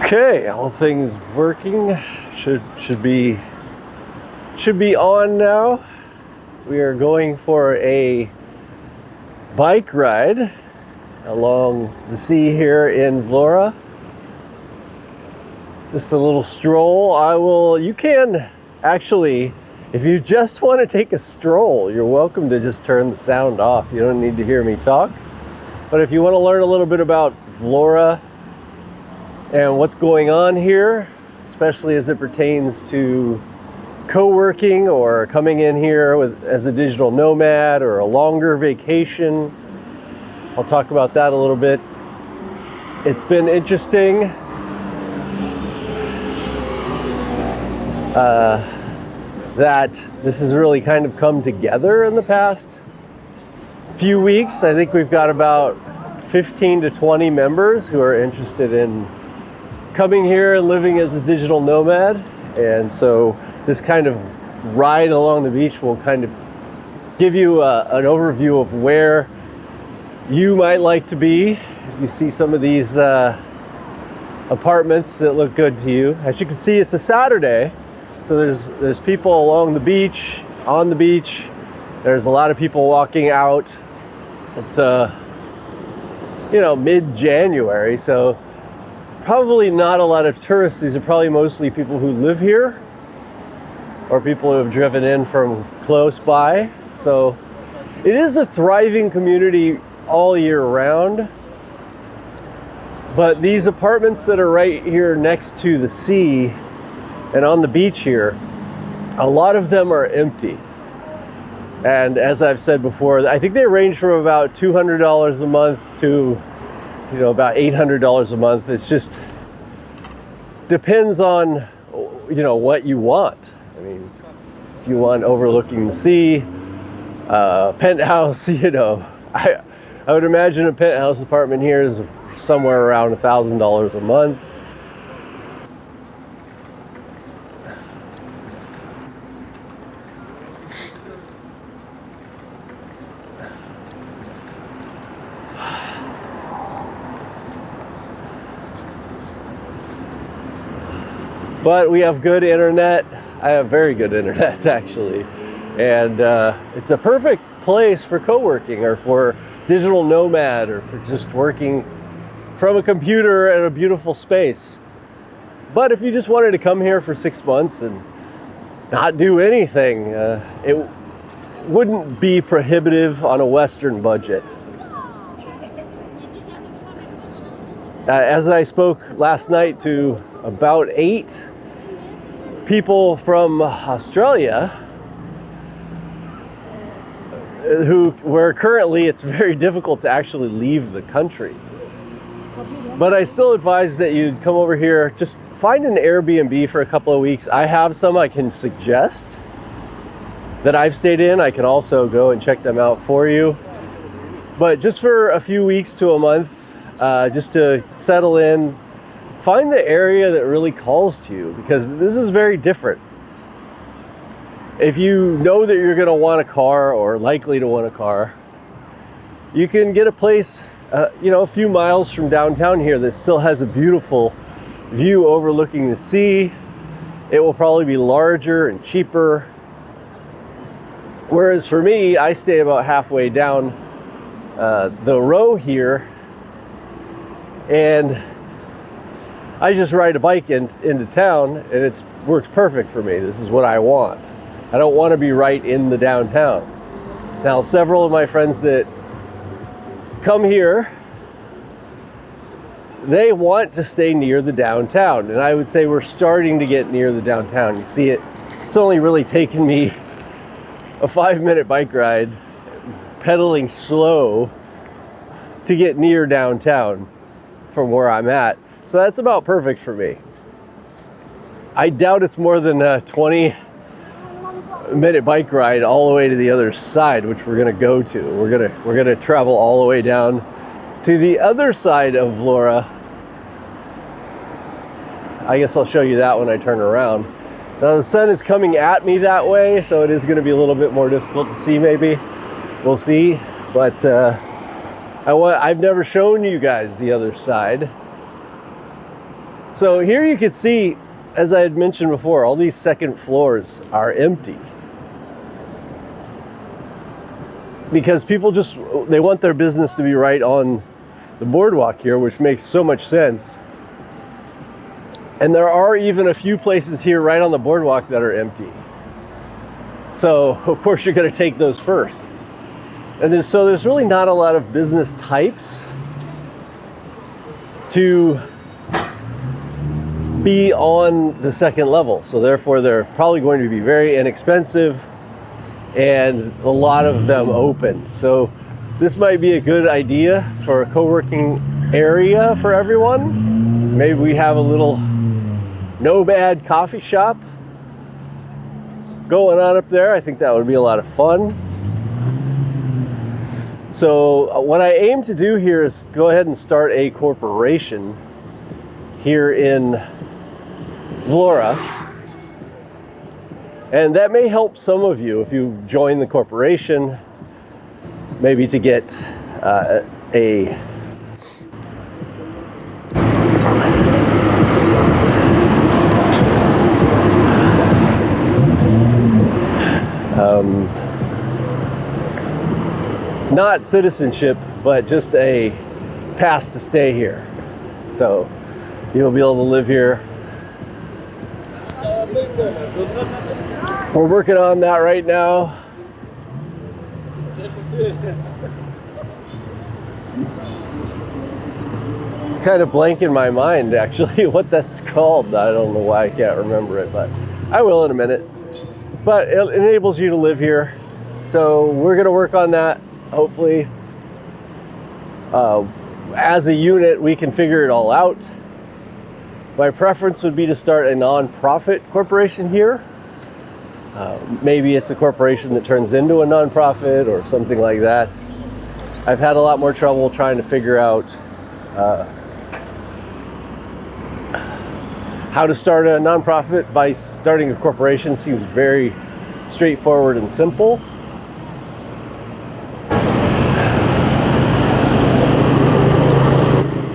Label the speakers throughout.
Speaker 1: Okay, all things working. Should be on now. We are going for a bike ride along the sea here in Vlorë. Just a little stroll. You can actually, if you just want to take a stroll, you're welcome to just turn the sound off. You don't need to hear me talk. But if you want to learn a little bit about Vlorë and what's going on here, especially as it pertains to co-working or coming in here as a digital nomad or a longer vacation, I'll talk about that a little bit. It's been interesting. That this has really kind of come together in the past few weeks. I think we've got about 15 to 20 members who are interested in coming here and living as a digital nomad. And so this kind of ride along the beach will kind of give you an overview of where you might like to be. If you see some of these apartments that look good to you. As you can see, it's a Saturday. So there's people along the beach, on the beach. There's a lot of people walking out. It's mid-January, so probably not a lot of tourists. These are probably mostly people who live here or people who have driven in from close by. So it is a thriving community all year round. But these apartments that are right here next to the sea and on the beach here, a lot of them are empty. And as I've said before, I think they range from about $200 a month to, about $800 a month. It's just depends on, what you want. I mean, if you want overlooking the sea, penthouse, I would imagine a penthouse apartment here is somewhere around $1,000 a month. But we have good internet. I have very good internet, actually. And it's a perfect place for co-working or for digital nomad or for just working from a computer in a beautiful space. But if you just wanted to come here for 6 months and not do anything, it wouldn't be prohibitive on a Western budget. As I spoke last night to about 8 people from Australia where currently it's very difficult to actually leave the country. But I still advise that you come over here, just find an Airbnb for a couple of weeks. I have some I can suggest that I've stayed in. I can also go and check them out for you. But just for a few weeks to a month, just to settle in, find the area that really calls to you, because this is very different. If you know that you're going to want a car or likely to want a car, you can get a place, a few miles from downtown here that still has a beautiful view overlooking the sea. It will probably be larger and cheaper. Whereas for me, I stay about halfway down the row here, and I just ride a bike into town, and it works perfect for me. This is what I want. I don't want to be right in the downtown. Now, several of my friends that come here, they want to stay near the downtown, and I would say we're starting to get near the downtown. You see it. It's only really taken me a 5-minute bike ride, pedaling slow, to get near downtown from where I'm at. So that's about perfect for me. I doubt it's more than a 20-minute bike ride all the way to the other side, which we're gonna go to. We're gonna travel all the way down to the other side of Vlorë. I guess I'll show you that when I turn around. Now the sun is coming at me that way, so it is gonna be a little bit more difficult to see maybe. We'll see, but I've never shown you guys the other side. So here you can see, as I had mentioned before, all these second floors are empty. Because people just, they want their business to be right on the boardwalk here, which makes so much sense. And there are even a few places here right on the boardwalk that are empty. So of course you're going to take those first. And so there's really not a lot of business types to be on the second level. So therefore they're probably going to be very inexpensive and a lot of them open. So this might be a good idea for a co-working area for everyone. Maybe we have a little nomad coffee shop going on up there. I think that would be a lot of fun. So what I aim to do here is go ahead and start a corporation here in Vlorë. And that may help some of you if you join the corporation, maybe to get not citizenship, but just a pass to stay here. So you'll be able to live here. We're working on that right now. It's kind of blank in my mind, actually, what that's called. I don't know why I can't remember it, but I will in a minute. But it enables you to live here. So we're going to work on that. Hopefully, as a unit, we can figure it all out. My preference would be to start a non-profit corporation here. Maybe it's a corporation that turns into a non-profit or something like that. I've had a lot more trouble trying to figure out how to start a non-profit by starting a corporation. Seems very straightforward and simple.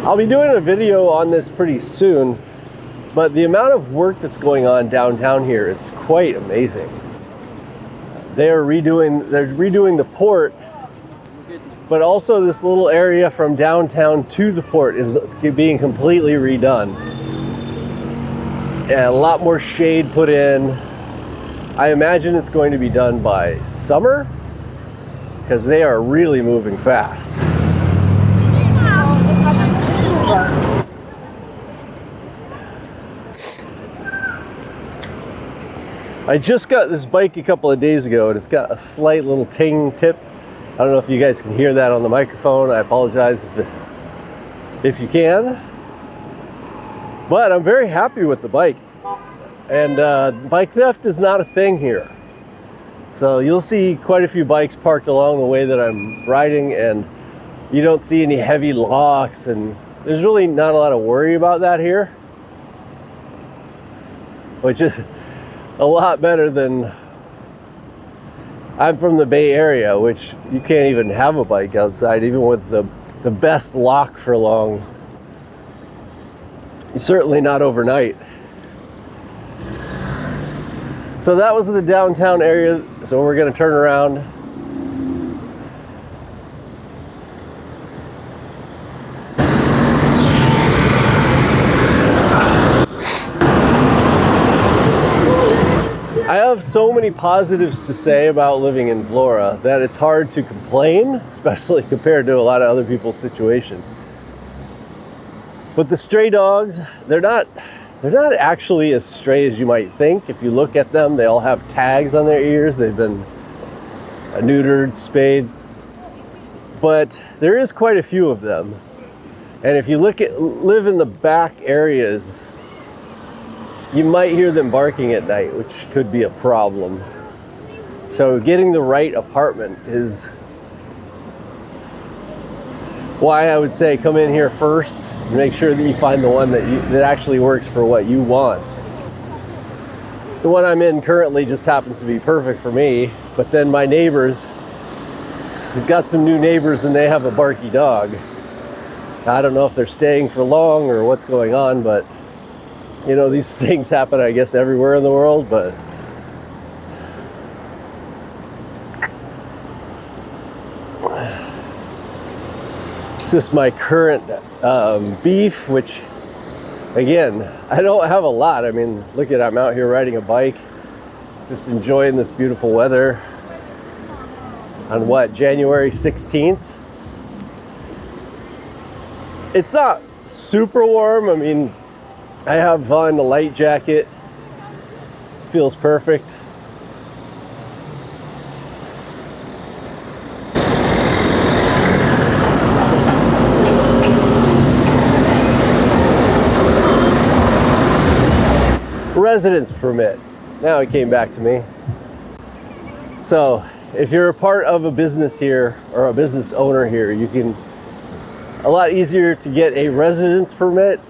Speaker 1: I'll be doing a video on this pretty soon, but the amount of work that's going on downtown here is quite amazing. They're redoing the port, but also this little area from downtown to the port is being completely redone. And a lot more shade put in. I imagine it's going to be done by summer, because they are really moving fast. I just got this bike a couple of days ago, and it's got a slight little ting tip. I don't know if you guys can hear that on the microphone. I apologize if you can. But I'm very happy with the bike. And bike theft is not a thing here. So you'll see quite a few bikes parked along the way that I'm riding, and you don't see any heavy locks, and there's really not a lot of worry about that here, which is a lot better than, I'm from the Bay Area, which you can't even have a bike outside, even with the best lock for long. Certainly not overnight. So that was the downtown area, so we're going to turn around. I have so many positives to say about living in Vlorë that it's hard to complain, especially compared to a lot of other people's situation. But the stray dogs, they're not actually as stray as you might think. If you look at them, they all have tags on their ears. They've been neutered, spayed. But there is quite a few of them. And if you live in the back areas, you might hear them barking at night, which could be a problem. So getting the right apartment is why I would say come in here first and make sure that you find the one that actually works for what you want. The one I'm in currently just happens to be perfect for me, but then my neighbors, got some new neighbors, and they have a barky dog. I don't know if they're staying for long or what's going on, but You know, these things happen, I guess, everywhere in the world, but it's just my current beef, which, again, I don't have a lot. I mean, look at, I'm out here riding a bike, just enjoying this beautiful weather on what, January 16th? It's not super warm. I mean, I have on a light jacket. Feels perfect. Residence permit. Now it came back to me. So if you're a part of a business here or a business owner here, you can a lot easier to get a residence permit,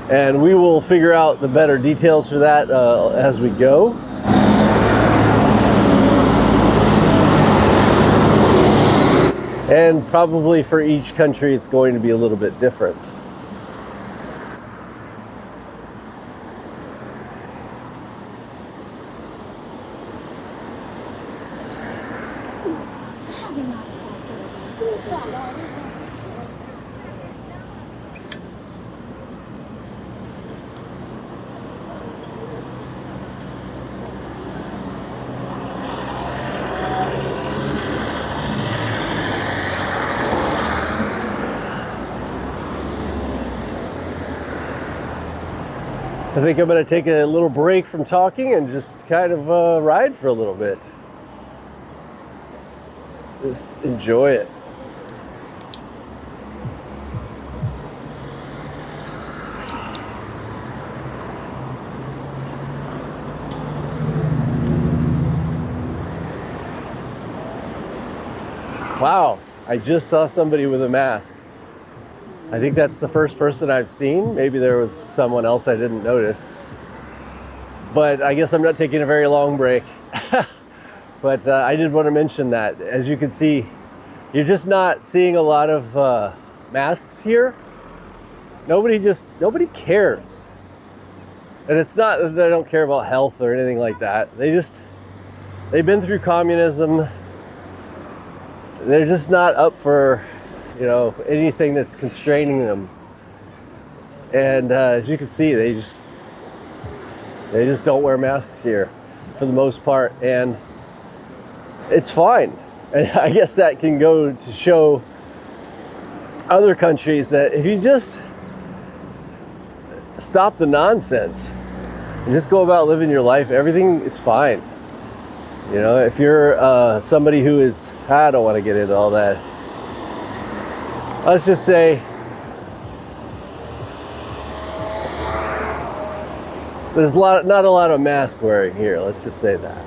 Speaker 1: and we will figure out the better details for that as we go. And probably for each country it's going to be a little bit different. I think I'm going to take a little break from talking and just kind of ride for a little bit. Just enjoy it. Wow, I just saw somebody with a mask. I think that's the first person I've seen. Maybe there was someone else I didn't notice. But I guess I'm not taking a very long break. But I did want to mention that. As you can see, you're just not seeing a lot of masks here. Nobody cares. And it's not that they don't care about health or anything like that. They've been through communism. They're just not up for, you know, anything that's constraining them. And as you can see, they just don't wear masks here for the most part, and it's fine. And I guess that can go to show other countries that if you just stop the nonsense and just go about living your life, everything is fine. You know, if you're somebody who is, I don't want to get into all that. Let's just say there's not a lot of mask wearing here. Let's just say that.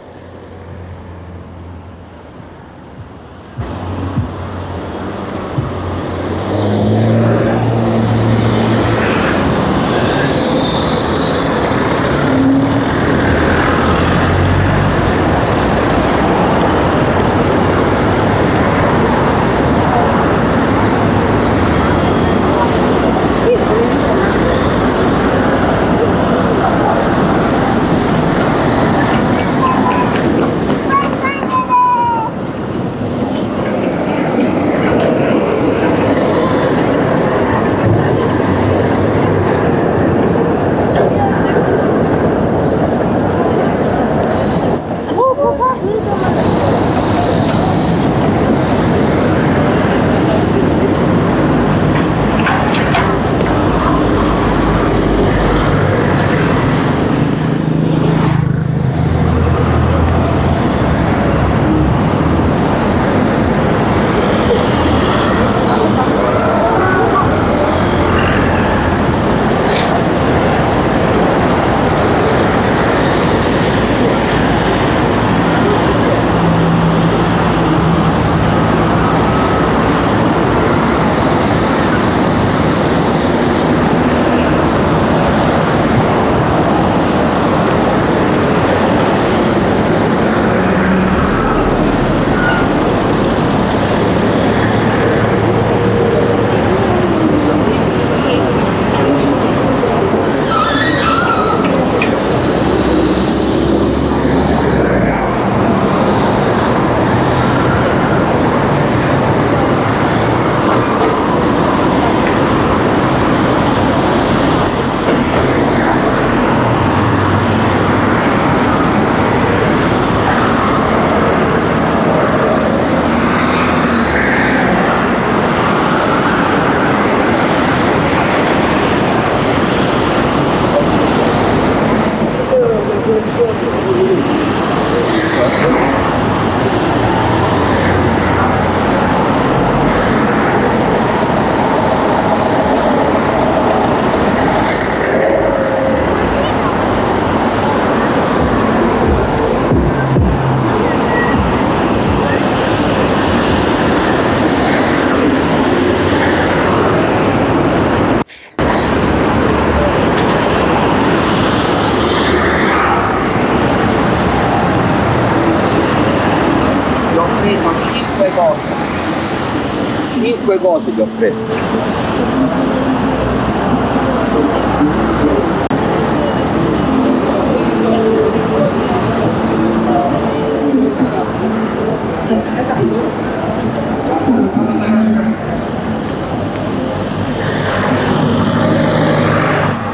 Speaker 2: cose gli ho preso.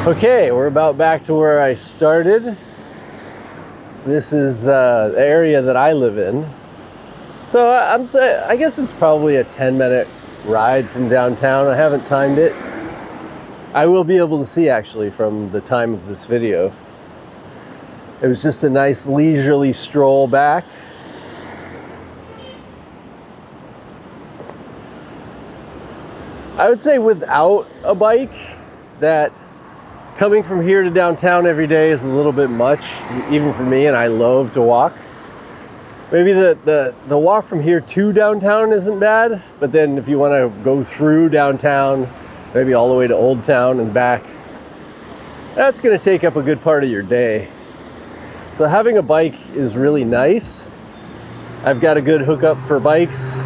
Speaker 1: Okay, we're about back to where I started. This is the area that I live in. So I guess it's probably a 10-minute ride from downtown. I haven't timed it. I will be able to see actually from the time of this video. It was just a nice leisurely stroll back. I would say without a bike, that coming from here to downtown every day is a little bit much, even for me, and I love to walk. Maybe the walk from here to downtown isn't bad, but then if you want to go through downtown, maybe all the way to Old Town and back, that's going to take up a good part of your day. So having a bike is really nice. I've got a good hookup for bikes.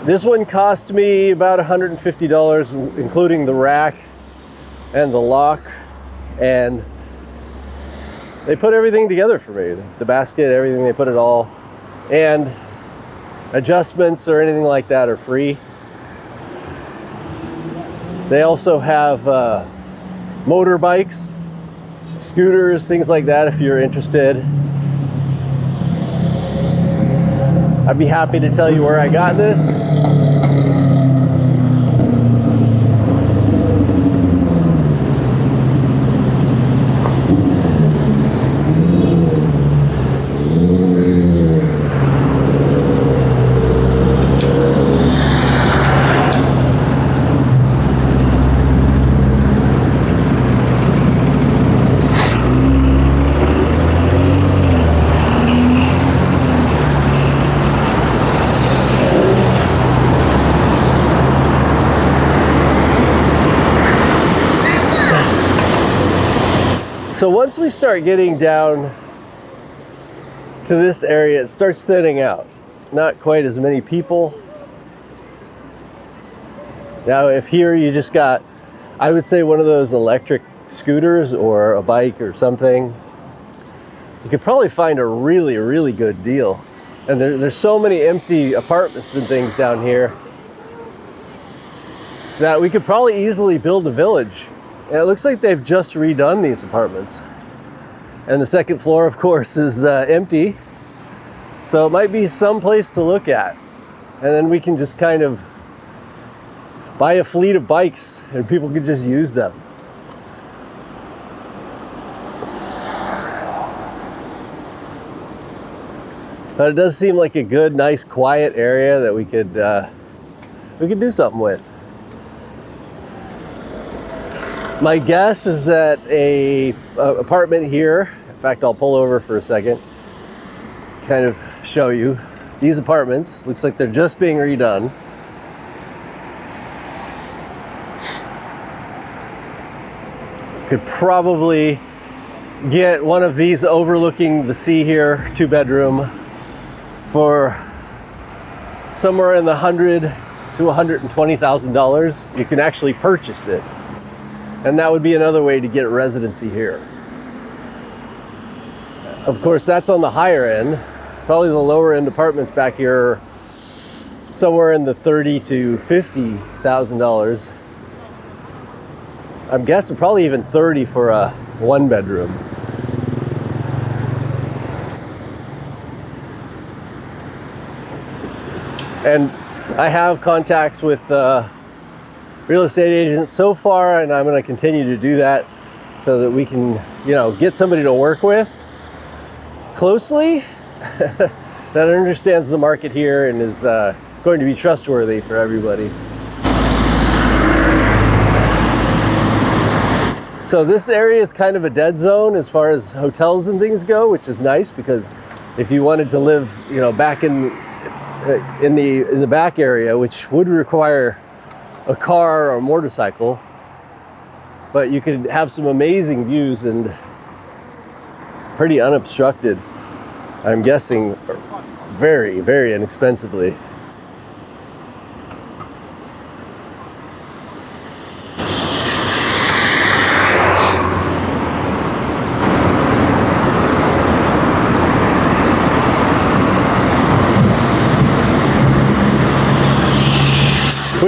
Speaker 1: This one cost me about $150, including the rack and the lock, and they put everything together for me. The basket, everything, they put it all. And adjustments or anything like that are free. They also have motorbikes, scooters, things like that if you're interested. I'd be happy to tell you where I got this. So once we start getting down to this area, it starts thinning out. Not quite as many people. Now, if here you just got, I would say one of those electric scooters or a bike or something, you could probably find a really, really good deal. And there's so many empty apartments and things down here that we could probably easily build a village. And it looks like they've just redone these apartments. And the second floor, of course, is empty. So it might be some place to look at. And then we can just kind of buy a fleet of bikes and people can just use them. But it does seem like a good, nice, quiet area that we could do something with. My guess is that a apartment here, in fact, I'll pull over for a second, kind of show you. These apartments, looks like they're just being redone. Could probably get one of these overlooking the sea here, 2-bedroom, for somewhere in the $100,000 to $120,000. You can actually purchase it. And that would be another way to get a residency here. Of course, that's on the higher end. Probably the lower end apartments back here are somewhere in the $30,000 to $50,000. I'm guessing probably even 30 for a 1-bedroom. And I have contacts with real estate agents so far, and I'm going to continue to do that so that we can, get somebody to work with closely that understands the market here and is going to be trustworthy for everybody. So this area is kind of a dead zone as far as hotels and things go, which is nice because if you wanted to live, back in the back area, which would require a car or a motorcycle, but you could have some amazing views and pretty unobstructed. I'm guessing very, very inexpensively.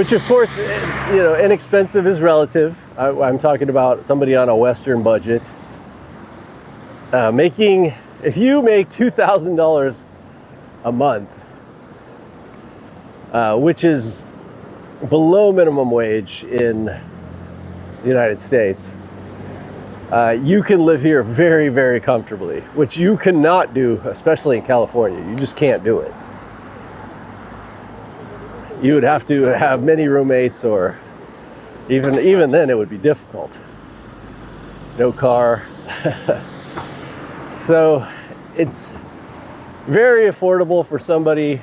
Speaker 1: which of course, you know, inexpensive is relative. I'm talking about somebody on a Western budget. If you make $2,000 a month, which is below minimum wage in the United States, you can live here very, very comfortably, which you cannot do, especially in California. You just can't do it. You would have to have many roommates, or even then it would be difficult. No car. So it's very affordable for somebody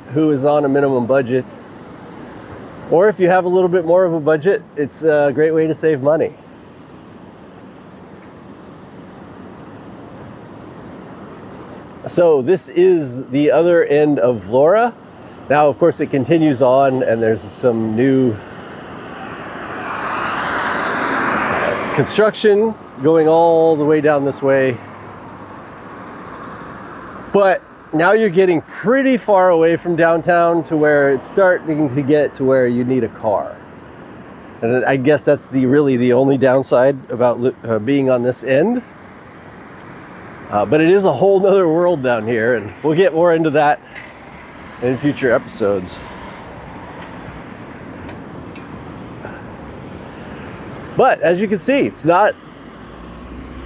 Speaker 1: who is on a minimum budget. Or if you have a little bit more of a budget, it's a great way to save money. So this is the other end of Vlorë. Now, of course, it continues on, and there's some new construction going all the way down this way. But now you're getting pretty far away from downtown to where it's starting to get to where you need a car. And I guess that's really the only downside about being on this end. But it is a whole nother world down here, and we'll get more into that in future episodes. But as you can see, it's not,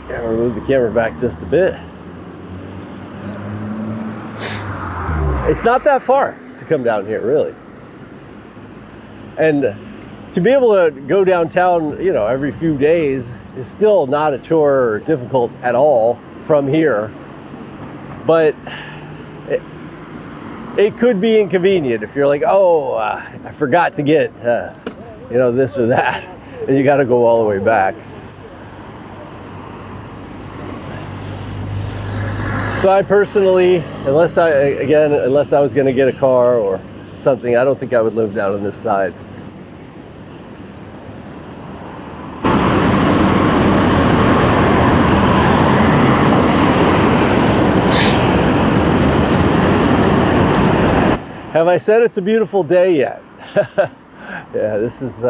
Speaker 1: I'll move the camera back just a bit. It's not that far to come down here, really. And to be able to go downtown, you know, every few days is still not a chore or difficult at all from here. But it could be inconvenient if you're like, oh, I forgot to get, you know, this or that, and you got to go all the way back. So I personally, unless I was going to get a car or something, I don't think I would live down on this side. Have I said it's a beautiful day yet? Yeah, this is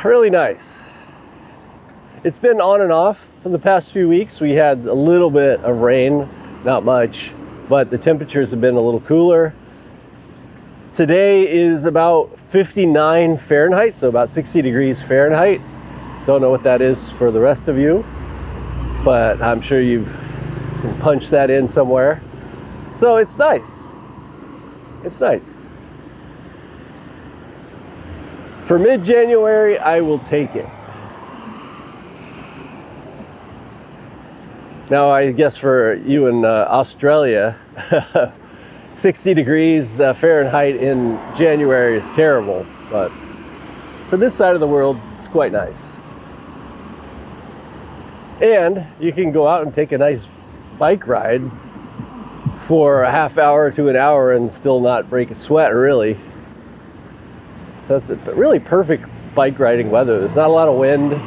Speaker 1: really nice. It's been on and off for the past few weeks. We had a little bit of rain, not much, but the temperatures have been a little cooler. Today is about 59 Fahrenheit, so about 60 degrees Fahrenheit. Don't know what that is for the rest of you, but I'm sure you can punch that in somewhere. So it's nice. It's nice. For mid-January, I will take it. Now, I guess for you in Australia, 60 degrees Fahrenheit in January is terrible, but for this side of the world, it's quite nice. And you can go out and take a nice bike ride for a half hour to an hour and still not break a sweat, really. That's a really perfect bike riding weather. There's not a lot of wind.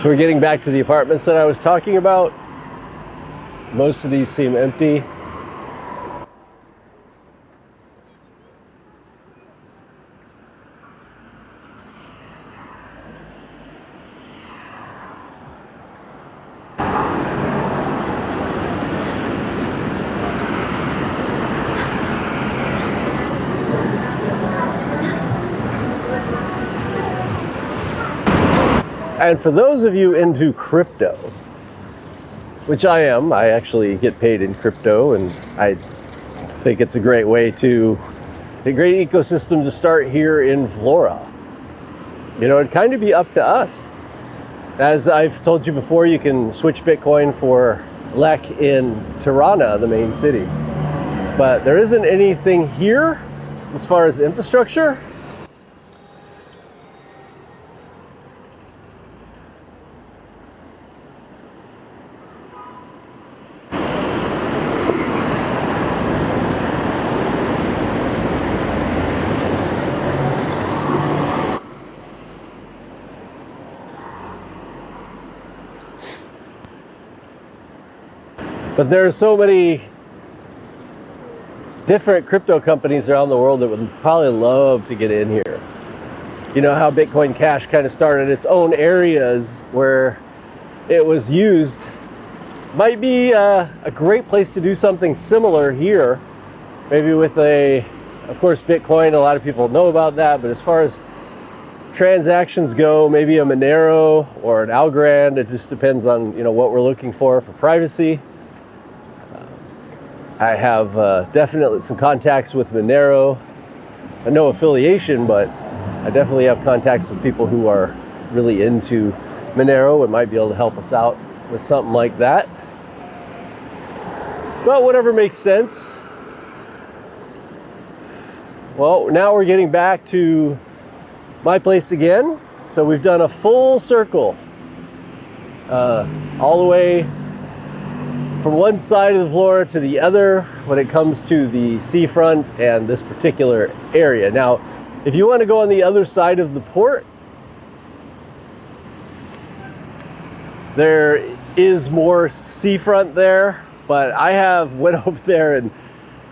Speaker 1: We're getting back to the apartments that I was talking about. Most of these seem empty. And for those of you into crypto, which I am, I actually get paid in crypto, and I think it's a great way to a great ecosystem to start here in Vlorë. You know, it'd kind of be up to us. As I've told you before, you can switch Bitcoin for LEC in Tirana, the main city. But there isn't anything here as far as infrastructure. But there are so many different crypto companies around the world that would probably love to get in here. You know how Bitcoin Cash kind of started its own areas where it was used. Might be a great place to do something similar here. Maybe with of course, Bitcoin, a lot of people know about that, but as far as transactions go, maybe a Monero or an Algorand, it just depends on, you know, what we're looking for privacy. I have definitely some contacts with Monero. No affiliation, but I definitely have contacts with people who are really into Monero and might be able to help us out with something like that. But whatever makes sense. Well, now we're getting back to my place again. So we've done a full circle all the way from one side of the Vlorë to the other when it comes to the seafront and this particular area. Now, if you want to go on the other side of the port, there is more seafront there, but I went over there and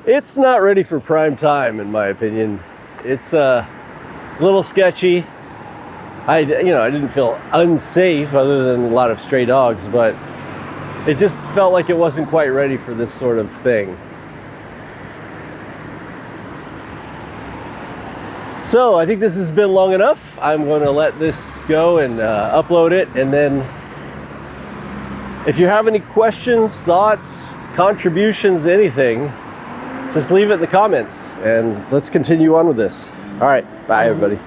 Speaker 1: it's not ready for prime time, in my opinion. It's a little sketchy. I didn't feel unsafe other than a lot of stray dogs, but it just felt like it wasn't quite ready for this sort of thing. So I think this has been long enough. I'm going to let this go and upload it. And then if you have any questions, thoughts, contributions, anything, just leave it in the comments and let's continue on with this. All right, bye everybody.